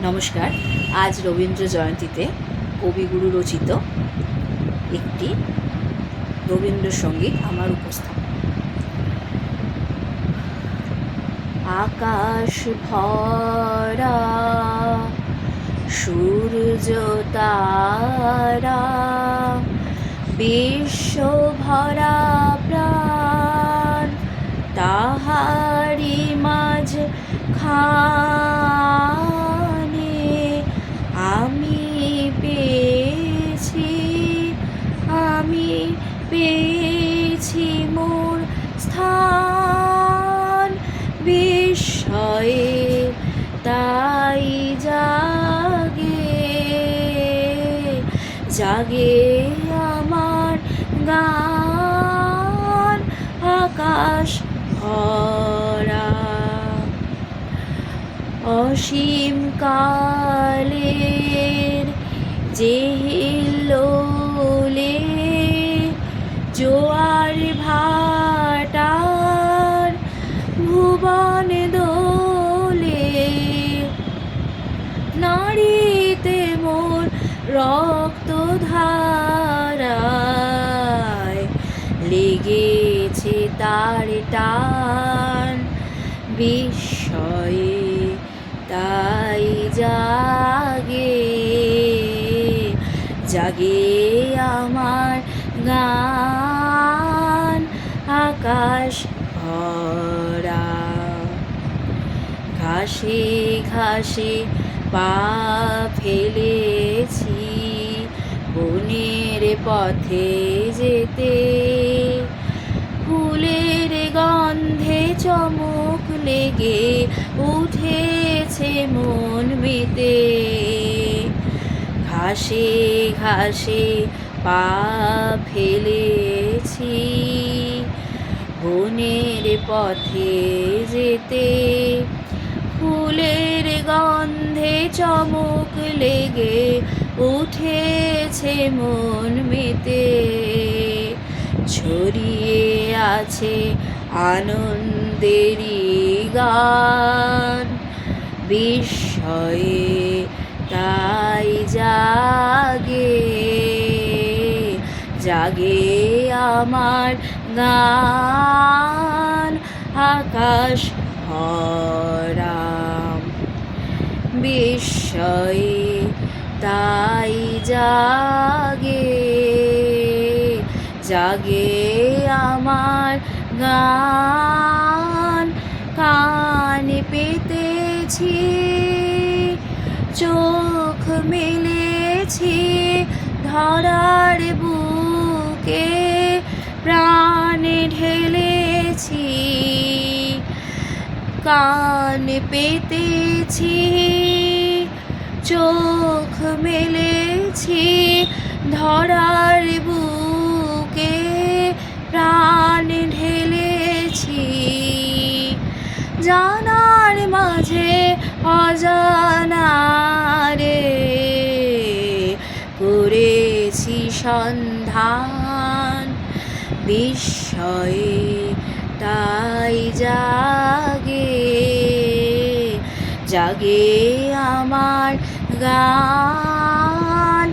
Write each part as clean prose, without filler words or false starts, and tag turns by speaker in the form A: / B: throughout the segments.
A: নমস্কার। আজ রবীন্দ্র জয়ন্তীতে কবিগুরু রচিত একটি রবীন্দ্রসঙ্গীত আমার উপস্থাপন। আকাশ ভরা সূর্য তারা, বিশ্ব ভরা প্রাণ, তাহারি মাঝ খানে আমি পেয়েছি মোর স্থান। বিস্ময়ে তাই জাগে আমার গান। আকাশ ভরা অসীম কালের যে হিল্লোলে, জোয়ার ভাটার ভুবন দোলে, নাড়িতে মোর রক্ত ধারায় লেগেছে তার টান। বিস্ময়ে তাই জাগে আমার গান। আকাশ ভরা ঘাসে ঘাসে পা ফেলেছি বনের পথে যেতে, ফুলের গন্ধে চমক লেগে উঠেছে মন মেতে। ঘাসে ঘাসে পা ফেলেছি বনের পথে যেতে, ফুলের গন্ধে চমক লেগে উঠেছে মন মেতে। ছড়িয়ে আছে আনন্দেরই গান, বিস্ময়ে তাই জাগে আমার গান। আকাশ ভরা বিস্ময়ে তাই জাগে আমার গান। কান পেতেছি, চোখ মেলেছি ধরার বুকে, প্রাণ ঢেলেছি। কান পেতেছি, চোখ মেলেছি ধরার বুকে, প্রাণ ঢেলেছি। জানার মাঝে অজানারে করেছি সন্ধান। বিস্ময়ে তাই জাগে আমার গান।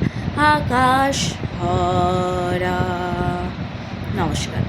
A: আকাশ ভরা। নমস্কার।